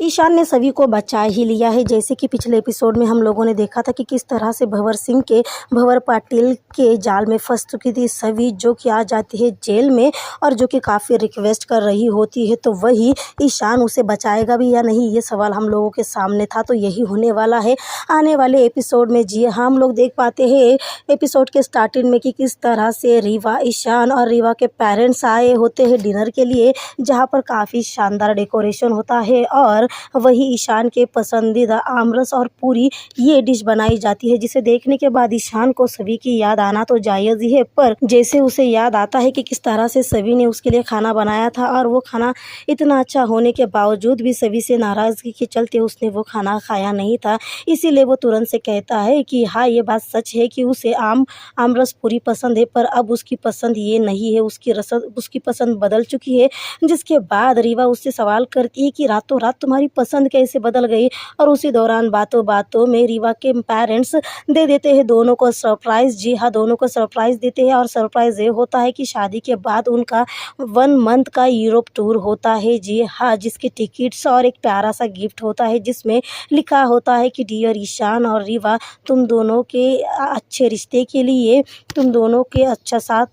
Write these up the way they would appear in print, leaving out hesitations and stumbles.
ईशान ने सभी को बचा ही लिया है। जैसे कि पिछले एपिसोड में हम लोगों ने देखा था कि किस तरह से भंवर पाटिल के जाल में फंस चुकी थी सभी, जो कि आ जाती है जेल में और जो कि काफ़ी रिक्वेस्ट कर रही होती है। तो वही ईशान उसे बचाएगा भी या नहीं, ये सवाल हम लोगों के सामने था। तो यही होने वाला है आने वाले एपिसोड में। जी हाँ, हम लोग देख पाते हैं एपिसोड के स्टार्टिंग में कि किस तरह से रीवा, ईशान और रीवा के पेरेंट्स आए होते हैं डिनर के लिए, जहाँ पर काफ़ी शानदार डेकोरेशन होता है और वही ईशान के पसंदीदा आमरस और पूरी ये डिश बनाई जाती है, जिसे देखने के बाद ईशान को सभी की याद आना तो जायज़ ही है। पर जैसे उसे याद आता है कि किस तरह से सभी ने उसके लिए खाना बनाया था और वो खाना इतना अच्छा होने के बावजूद भी सभी से नाराज़गी के चलते उसने वो खाना खाया नहीं था, इसीलिए वो तुरंत से कहता है कि हाँ, ये बात सच है कि उसे आमरस पूरी पसंद है, पर अब उसकी पसंद ये नहीं है, उसकी पसंद बदल चुकी है। जिसके बाद रीवा उससे सवाल करती है कि रातों रात तुम्हारी पसंद कैसे बदल गई, और उसी दौरान बातों बातों में रीवा के पेरेंट्स दे देते हैं दोनों को सरप्राइज़। जी हाँ, दोनों को सरप्राइज़ देते हैं और सरप्राइज़ ये होता है कि शादी के बाद उनका 1 मंथ का यूरोप टूर होता है। जी हाँ, जिसके टिकट्स और एक प्यारा सा गिफ्ट होता है जिसमें लिखा होता है कि डियर ईशान और रीवा, तुम दोनों के अच्छे रिश्ते के लिए, तुम दोनों के अच्छा साथ,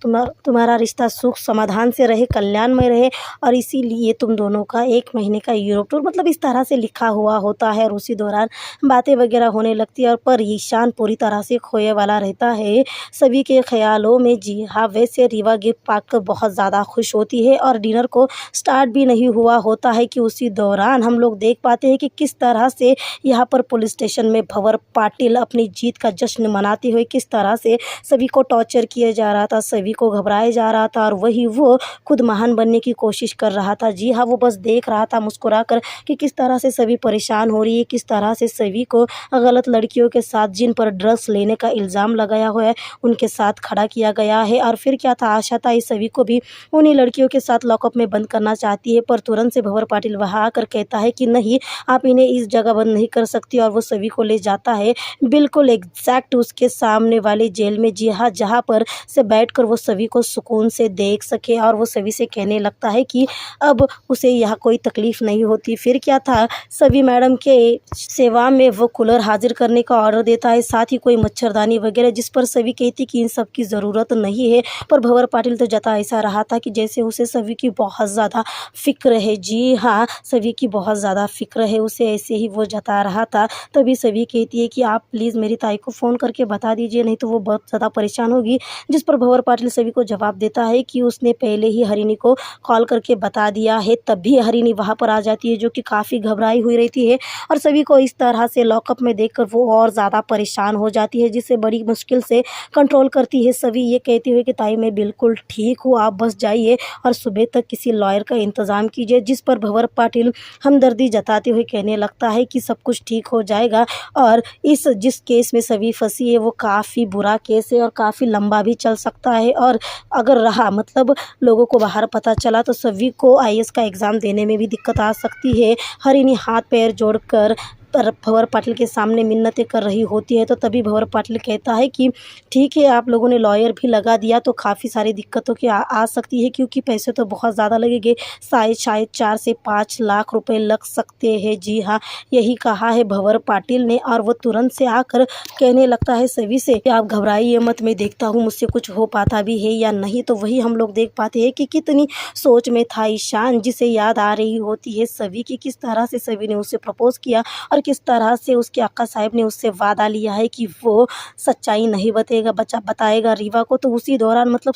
तुम्हारा रिश्ता सुख समाधान से रहे, कल्याण में रहे, और इसीलिए तुम दोनों का 1 महीने का यूरोप टूर, मतलब इस तरह से लिखा हुआ होता है। और उसी दौरान बातें वगैरह होने लगती है और पर ईशान पूरी तरह से खोए वाला रहता है सभी के ख्यालों में। जी हाँ, वैसे रीवा गिफ्ट पाकर बहुत ज़्यादा खुश होती है और डिनर को स्टार्ट भी नहीं हुआ होता है कि उसी दौरान हम लोग देख पाते हैं कि किस तरह से यहाँ पर पुलिस स्टेशन में भंवर पाटिल अपनी जीत का जश्न मनाते हुए किस तरह से सभी को टॉर्चर किया जा रहा था, सभी को घबराया जा रहा था और वही वो खुद महान बनने की कोशिश कर रहा था। जी हाँ, वो बस देख रहा था मुस्कुरा कर कि किस तरह से सभी परेशान हो रही है, किस तरह से सभी को गलत लड़कियों के साथ, जिन पर ड्रग्स लेने का इल्ज़ाम लगाया हुआ है, उनके साथ खड़ा किया गया है। और फिर क्या था, आशा था इस सभी को भी उन्हीं लड़कियों के साथ लॉकअप में बंद करना चाहती है, पर तुरंत से भंवर पाटिल वहाँ आकर कहता है कि नहीं, आप इन्हें इस जगह बंद नहीं कर सकती, और वो सभी को ले जाता है बिल्कुल एग्जैक्ट उसके सामने वाली जेल में। जी हाँ, जहाँ पर से बैठकर वो सभी को सुकून से देख सके, और वो सभी से कहने लगता है कि अब उसे यहाँ कोई तकलीफ़ नहीं होती। फिर क्या था, सभी मैडम के सेवा में वो कूलर हाजिर करने का ऑर्डर देता है, साथ ही कोई मच्छरदानी वगैरह, जिस पर सभी कहती कि इन सब की ज़रूरत नहीं है। पर भंवर पाटिल तो जता ऐसा रहा था कि जैसे उसे सभी की बहुत ज़्यादा फ़िक्र है। जी हाँ, सभी की बहुत ज़्यादा फ़िक्र है उसे, ऐसे ही वो जता रहा था। तभी सभी कहती है कि आप प्लीज़ मेरी ताई को फ़ोन करके बता दीजिए, नहीं तो वो बहुत ज़्यादा परेशान होगी। जिस पर भंवर पाटिल सभी को जवाब देता है कि उसने पहले ही हरिणी को कॉल करके बता दिया है। तब भी हरिणी वहाँ पर आ जाती है, जो कि काफ़ी घबराई हुई रहती है और सभी को इस तरह से लॉकअप में देखकर वो और ज़्यादा परेशान हो जाती है, जिसे बड़ी मुश्किल से कंट्रोल करती है। सभी ये कहते हुए कि ताई मैं बिल्कुल ठीक हूँ, आप बस जाइए और सुबह तक किसी लॉयर का इंतज़ाम कीजिए। जिस पर भंवर पाटिल हमदर्दी जताते हुए कहने लगता है कि सब कुछ ठीक हो जाएगा, और जिस केस में सभी फंसी है वो काफ़ी बुरा केस है और काफ़ी लंबा भी चल सकता है, और अगर रहा, मतलब लोगों को बाहर पता चला, तो सभी को आईएएस का एग्ज़ाम देने में भी दिक्कत आ सकती है। हरिणी हाथ पैर जोड़कर भंवर पाटिल के सामने मिन्नतें कर रही होती है। तो तभी भंवर पाटिल कहता है कि ठीक है, आप लोगों ने लॉयर भी लगा दिया तो काफ़ी सारी दिक्कतों की आ सकती है, क्योंकि पैसे तो बहुत ज़्यादा लगेंगे, शायद 4 से 5 लाख रुपए लग सकते हैं। जी हाँ, यही कहा है भंवर पाटिल ने, और वो तुरंत से आकर कहने लगता है सभी से कि आप घबराइए मत, मैं देखता हूँ मुझसे कुछ हो पाता भी है या नहीं। तो वही हम लोग देख पाते हैं कि कितनी सोच में था ईशान, जिसे याद आ रही होती है सभी की किस तरह से सभी ने उसे प्रपोज़ किया और किस तरह से उसके अक्का साहब ने उससे वादा लिया है कि वो सच्चाई नहीं बताएगा रीवा को। तो उसी दौरान, मतलब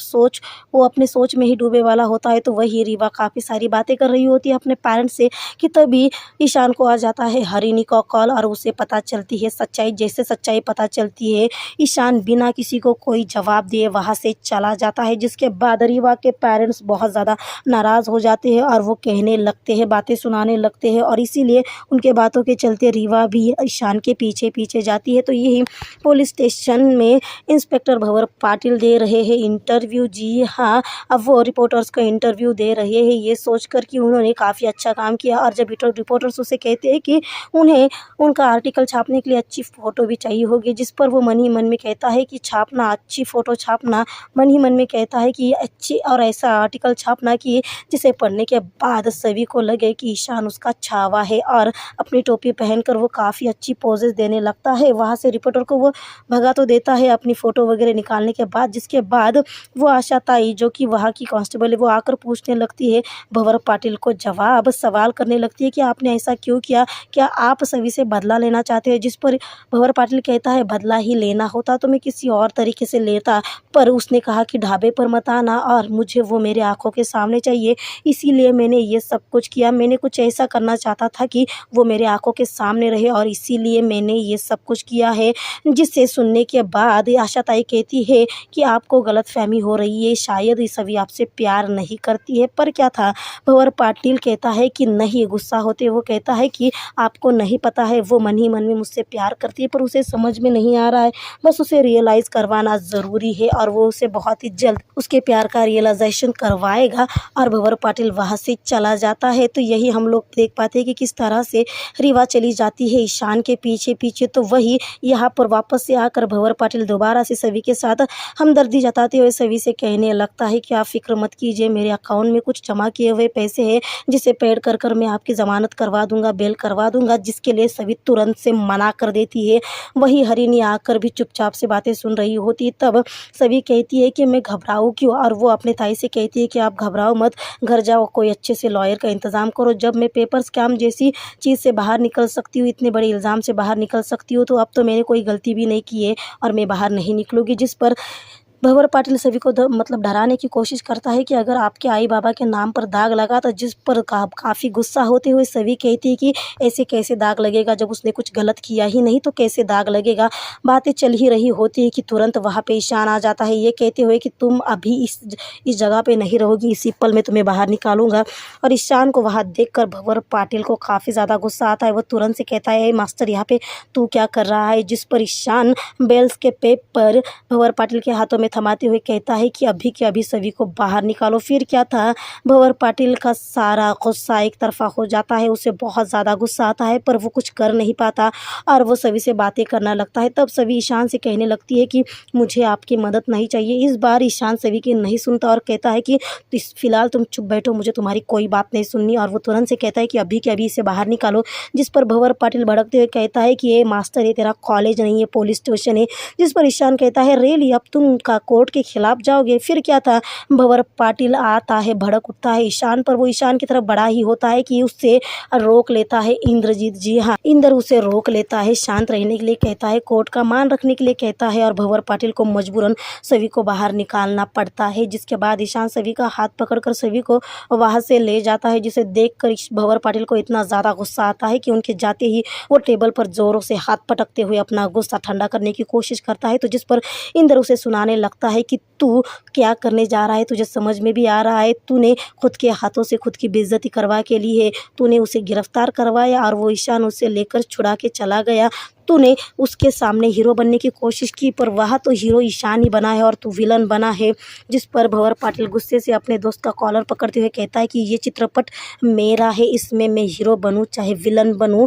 वो अपने सोच में ही डूबे वाला होता है। तो वही रीवा काफ़ी सारी बातें कर रही होती है अपने पेरेंट्स से कि तभी ईशान को आ जाता है हरिणी का कॉल और उसे पता चलती है सच्चाई। जैसे सच्चाई पता चलती है, ईशान बिना किसी को कोई जवाब दिए वहाँ से चला जाता है, जिसके बाद रीवा के पेरेंट्स बहुत ज़्यादा नाराज़ हो जाते हैं और वो कहने लगते हैं, बातें सुनाने लगते हैं, और इसीलिए उनके बातों के चलते रीवा भी ईशान के पीछे पीछे जाती है। तो यही पुलिस स्टेशन में इंस्पेक्टर भंवर पाटिल दे रहे हैं इंटरव्यू। जी हाँ, अब वो रिपोर्टर्स को इंटरव्यू दे रहे हैं ये सोचकर कि उन्होंने काफ़ी अच्छा काम किया। और जब रिपोर्टर्स उसे कहते हैं कि उन्हें उनका आर्टिकल छापने के लिए अच्छी फ़ोटो भी चाहिए होगी, जिस पर वो मन ही मन में कहता है कि छापना, अच्छी फ़ोटो छापना, मन ही मन में कहता है कि अच्छी और ऐसा आर्टिकल छापना कि जिसे पढ़ने के बाद सभी को लगे कि ईशान उसका छावा है। और अपनी टोपी पहनकर वो काफ़ी अच्छी पोजेस देने लगता है। वहाँ से रिपोर्टर को वो भगा तो देता है अपनी फ़ोटो वगैरह निकालने के बाद, जिसके बाद वो आशा ताई जो कि वहाँ की कांस्टेबल है वो आकर पूछने लगती है भंवर पाटिल को, जवाब सवाल करने लगती है कि आपने ऐसा क्यों किया, क्या आप सभी से बदला लेना चाहते हैं। जिस पर भंवर पाटिल कहता है बदला ही लेना होता तो मैं किसी और तरीके से लेता, पर उसने कहा कि ढाबे पर मत आना और मुझे वो मेरे आंखों के सामने चाहिए, इसीलिए मैंने ये सब कुछ किया। मैंने कुछ ऐसा करना चाहता था कि वो मेरे आंखों के सामने रहे और इसीलिए मैंने ये सब कुछ किया है। जिससे सुनने के बाद आशा ताई कहती है कि आपको गलतफहमी हो रही है, शायद ये सभी आपसे प्यार नहीं करती है। पर क्या था, भंवर पाटिल कहता है कि नहीं, गुस्सा होते वो कहता है कि आपको नहीं पता है, वो मन ही मन में मुझसे प्यार करती है, पर उसे समझ में नहीं आ रहा है, बस उसे रियलाइज़ करवाना ज़रूरी है और वो उसे बहुत ही जल्द उसके प्यार का रियलाइजेशन करवाएगा। और भंवर पाटिल वहाँ से चला जाता है। तो यही हम लोग देख पाते हैं कि किस तरह से रीवा चली जाती है ईशान के पीछे पीछे। तो वही यहाँ पर वापस से आकर भंवर पाटिल दोबारा से सभी के साथ हमदर्दी जताते हुए सभी से कहने लगता है कि आप फिक्र मत कीजिए, मेरे अकाउंट में कुछ जमा किए हुए पैसे हैं जिसे पेड कर कर मैं आपकी ज़मानत करवा दूंगा, बेल करवा दूंगा, जिसके लिए सभी तुरंत से मना कर देती है। वही हरिणी आकर भी चुपचाप से बातें सुन रही होती, तब सभी कहती है कि मैं घबराऊँ क्यों, और वो अपने ताई से कहती है कि आप घबराओ मत, घर जाओ, कोई अच्छे से लॉयर का इंतज़ाम करो। जब मैं पेपर स्कैम जैसी चीज़ से बाहर निकल सकती हूँ, इतने बड़े इल्ज़ाम से बाहर निकल सकती हूँ, तो अब तो मैंने कोई गलती भी नहीं की है और मैं बाहर नहीं निकलूँगी। जिस पर भंवर पाटिल सभी को मतलब डराने की कोशिश करता है कि अगर आपके आई बाबा के नाम पर दाग लगा, तो जिस पर काफ़ी गुस्सा होते हुए सभी कहती है कि ऐसे कैसे दाग लगेगा, जब उसने कुछ गलत किया ही नहीं तो कैसे दाग लगेगा। बातें चल ही रही होती है कि तुरंत वहाँ पे ईशान आ जाता है ये कहते हुए कि तुम अभी इस जगह पे नहीं रहोगी, इसी पल में तुम्हें बाहर निकालूंगा। और ईशान को वहाँ देख भंवर पाटिल को काफ़ी ज़्यादा गुस्सा आता है। वो तुरंत से कहता है मास्टर यहाँ पे तू क्या कर रहा है, जिस पर ईशान बेल्स के पेपर भंवर पाटिल के हाथों में थमाते हुए कहता है कि अभी के अभी सभी को बाहर निकालो। फिर क्या था, भंवर पाटिल का सारा गुस्सा एक तरफा हो जाता है, उसे बहुत ज़्यादा गुस्सा आता है, पर वो कुछ कर नहीं पाता और वो सभी से बातें करना लगता है। तब सभी ईशान से कहने लगती है कि मुझे आपकी मदद नहीं चाहिए। इस बार ईशान सभी की नहीं सुनता और कहता है कि फिलहाल तुम चुप बैठो, मुझे तुम्हारी कोई बात नहीं सुननी। और वो तुरंत से कहता है कि अभी के अभी इसे बाहर निकालो। जिस पर भंवर पाटिल भड़कते हुए कहता है कि ये मास्टर, ये तेरा कॉलेज नहीं है, पुलिस स्टेशन है। जिस पर ईशान कहता है रियली, अब तुम का कोर्ट के खिलाफ जाओगे। फिर क्या था, भंवर पाटिल आता है, भड़क उठता है ईशान पर। वो ईशान की तरफ बड़ा ही होता है कि उससे रोक लेता है इंद्रजीत। जी हाँ, इंद्र उसे रोक लेता है, शांत रहने के लिए कहता है, कोर्ट का मान रखने के लिए कहता है और भंवर पाटिल को मजबूरन सभी को बाहर निकालना पड़ता है। जिसके बाद ईशान सभी का हाथ पकड़कर सभी को वहां से ले जाता है, जिसे देखकर भंवर पाटिल को इतना ज़्यादा गुस्सा आता है कि उनके जाते ही वो टेबल पर जोरों से हाथ पटकते हुए अपना गुस्सा ठंडा करने की कोशिश करता है। तो जिस पर इंद्र उसे सुनाने लगता है कि तू क्या करने जा रहा है, तुझे समझ में भी आ रहा है, तूने खुद के हाथों से खुद की बेइज्जती करवा के ली है, तूने उसे गिरफ्तार करवाया और वो ईशान उसे लेकर छुड़ा के चला गया। तूने उसके सामने हीरो बनने की कोशिश की, पर वह तो हीरो ईशान ही बना है और तू विलन बना है। जिस पर भंवर पाटिल गुस्से से अपने दोस्त का कॉलर पकड़ते हुए कहता है कि ये चित्रपट मेरा है, इसमें मैं हीरो बनूं चाहे विलन बनूं,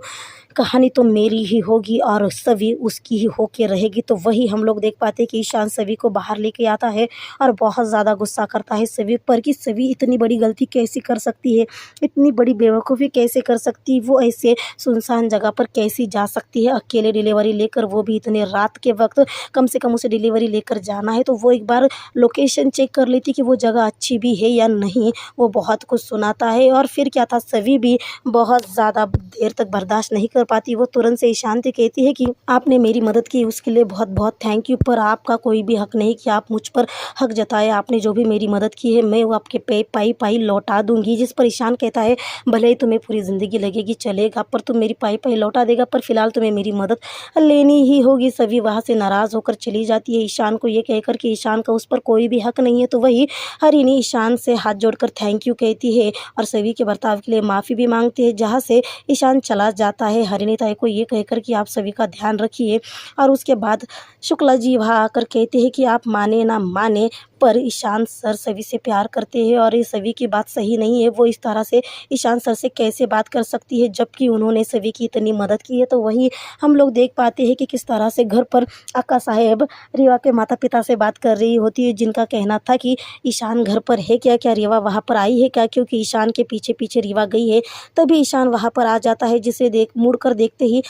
कहानी तो मेरी ही होगी और सभी उसकी ही होके रहेगी। तो वही हम लोग देख पाते हैं कि ईशान सभी को बाहर लेके आता है और बहुत ज़्यादा गुस्सा करता है सभी पर कि सभी इतनी बड़ी गलती कैसे कर सकती है, इतनी बड़ी बेवकूफ़ी कैसे कर सकती है, वो ऐसे सुनसान जगह पर कैसे जा सकती है अकेले डिलीवरी लेकर, वो भी इतने रात के वक्त। कम से कम उसे डिलीवरी लेकर जाना है तो वो एक बार लोकेशन चेक कर लेती कि वो जगह अच्छी भी है या नहीं। वो बहुत कुछ सुनाता है और फिर क्या था, सभी भी बहुत ज़्यादा देर तक बर्दाश्त नहीं कर पाती। वो तुरंत से ईशान से कहती है कि आपने मेरी मदद की, उसके लिए बहुत बहुत थैंक यू, पर आपका कोई भी हक नहीं कि आप मुझ पर हक जताए। आपने जो भी मेरी मदद की है मैं वो आपके पे पाई पाई लौटा दूंगी। जिस पर ईशान कहता है भले ही तुम्हें पूरी ज़िंदगी लगेगी चलेगा, पर तुम मेरी पाई पाई लौटा देगा, पर फिलहाल तुम्हें मेरी मदद लेनी ही होगी। सभी वहाँ से नाराज़ होकर चली जाती है ईशान को ये कहकर कि ईशान का उस पर कोई भी हक नहीं है। तो वही हरिणी ईशान से हाथ जोड़कर थैंक यू कहती है और सभी के बर्ताव के लिए माफ़ी भी मांगती है, जहाँ से ईशान चला जाता है। हरिणीताई को ये कहकर कि आप सभी का ध्यान रखिए। और उसके बाद शुक्ला जी वहाँ आकर कहते हैं कि आप माने ना माने पर ईशान सर सभी से प्यार करते हैं और ये सभी की बात सही नहीं है। वो इस तरह से ईशान सर से कैसे बात कर सकती है जबकि उन्होंने सभी की इतनी मदद की है। तो वही हम लोग देख पाते हैं कि किस तरह से घर पर अक्का साहेब रीवा के माता पिता से बात कर रही होती है, जिनका कहना था कि ईशान घर पर है क्या, क्या रीवा वहाँ पर आई है क्या, क्योंकि ईशान के पीछे पीछे रीवा गई है। तभी ईशान वहाँ पर आ जाता है, जिसे मुड़ कर देखते ही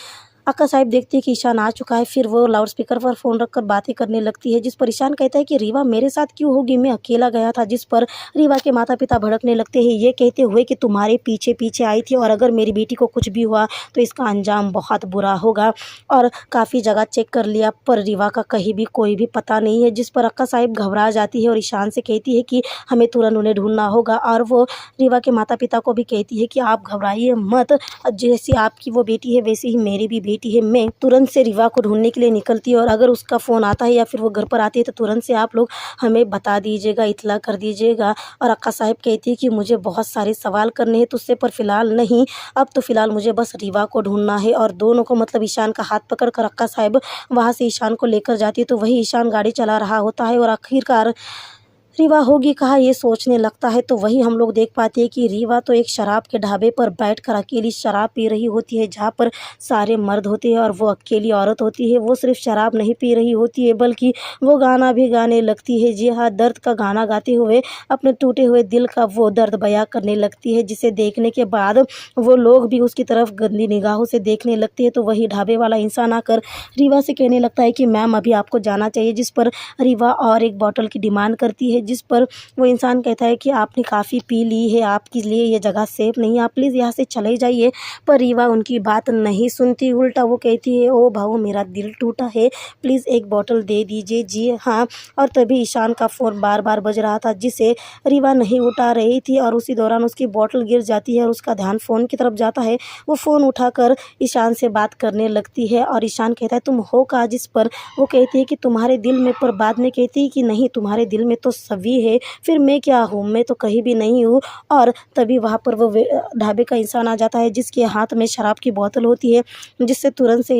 अक्का साहब देखती है कि ईशान आ चुका है। फिर वो लाउड स्पीकर पर फ़ोन रखकर बातें करने लगती है, जिस पर ईशान कहता है कि रीवा मेरे साथ क्यों होगी, मैं अकेला गया था। जिस पर रीवा के माता पिता भड़कने लगते हैं, ये कहते हुए कि तुम्हारे पीछे पीछे आई थी और अगर मेरी बेटी को कुछ भी हुआ तो इसका अंजाम बहुत बुरा होगा। और काफ़ी जगह चेक कर लिया पर रीवा का कहीं भी कोई भी पता नहीं है। जिस पर अक्का साहब घबरा जाती है और ईशान से कहती है कि हमें तुरंत उन्हें ढूंढना होगा। और वो रीवा के माता पिता को भी कहती है कि आप घबराइए मत, जैसी आपकी वो बेटी है वैसी ही मेरी भी बेटी है। मैं तुरंत से रीवा को ढूंढने के लिए निकलती है और अगर उसका फ़ोन आता है या फिर वो घर पर आती है तो तुरंत से आप लोग हमें बता दीजिएगा, इत्तला कर दीजिएगा। और अक्का साहब कहती है कि मुझे बहुत सारे सवाल करने हैं तुझसे, पर फिलहाल नहीं, अब तो फिलहाल मुझे बस रीवा को ढूंढना है। और दोनों को मतलब ईशान का हाथ पकड़ कर अक्का साहब वहाँ से ईशान को लेकर जाती है। तो वही ईशान गाड़ी चला रहा होता है और आखिरकार रीवा होगी कहाँ ये सोचने लगता है। तो वही हम लोग देख पाते हैं कि रीवा तो एक शराब के ढाबे पर बैठकर अकेली शराब पी रही होती है, जहाँ पर सारे मर्द होते हैं और वो अकेली औरत होती है। वो सिर्फ शराब नहीं पी रही होती है बल्कि वो गाना भी गाने लगती है। जी हाँ, दर्द का गाना गाते हुए अपने टूटे हुए दिल का वो दर्द बयां करने लगती है, जिसे देखने के बाद वो लोग भी उसकी तरफ गंदी निगाहों से देखने लगते हैं। तो वही ढाबे वाला इंसान आकर रीवा से कहने लगता है कि मैम अभी आपको जाना चाहिए। जिस पर रीवा और एक बॉटल की डिमांड करती है, जिस पर वो इंसान कहता है कि आपने काफ़ी पी ली है, आपके लिए ये जगह सेफ नहीं है, आप प्लीज़ यहाँ से चले जाइए। पर रीवा उनकी बात नहीं सुनती, उल्टा वो कहती है ओ भाऊ मेरा दिल टूटा है, प्लीज़ एक बॉटल दे दीजिए। जी हाँ। और तभी ईशान का फ़ोन बार बार बज रहा था, जिसे रीवा नहीं उठा रही थी और उसी दौरान उसकी बॉटल गिर जाती है और उसका ध्यान फ़ोन की तरफ जाता है। वो फ़ोन उठाकर ईशान से बात करने लगती है और ईशान कहता है तुम हो कहाँ, जिस पर वो कहती है कि तुम्हारे दिल में, पर बाद में कहती है कि नहीं तुम्हारे दिल में तो सभी है, फिर मैं क्या हूँ, मैं तो कहीं भी नहीं हूँ। और तभी वहाँ पर वो ढाबे का इंसान आ जाता है, जिसके हाथ में शराब की बोतल होती है, जिससे तुरंत से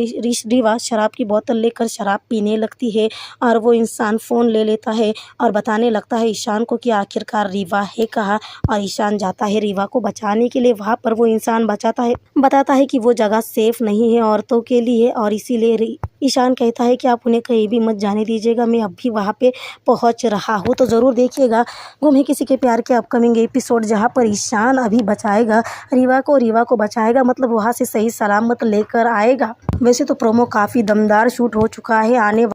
रीवा शराब की बोतल लेकर शराब पीने लगती है। और वो इंसान फ़ोन ले लेता है और बताने लगता है ईशान को कि आखिरकार रीवा है कहाँ। और ईशान जाता है रीवा को बचाने के लिए। वहाँ पर वो इंसान बताता है कि वो जगह सेफ़ नहीं है औरतों के लिए, और इसीलिए ईशान कहता है कि आप उन्हें कहीं भी मत जाने दीजिएगा, मैं अभी वहाँ पे पहुँच रहा हूँ। तो ज़रूर देखिएगा गुम है किसी के प्यार के अपकमिंग एपिसोड, जहाँ पर ईशान अभी बचाएगा रीवा को बचाएगा, मतलब वहाँ से सही सलामत लेकर आएगा। वैसे तो प्रोमो काफ़ी दमदार शूट हो चुका है। आने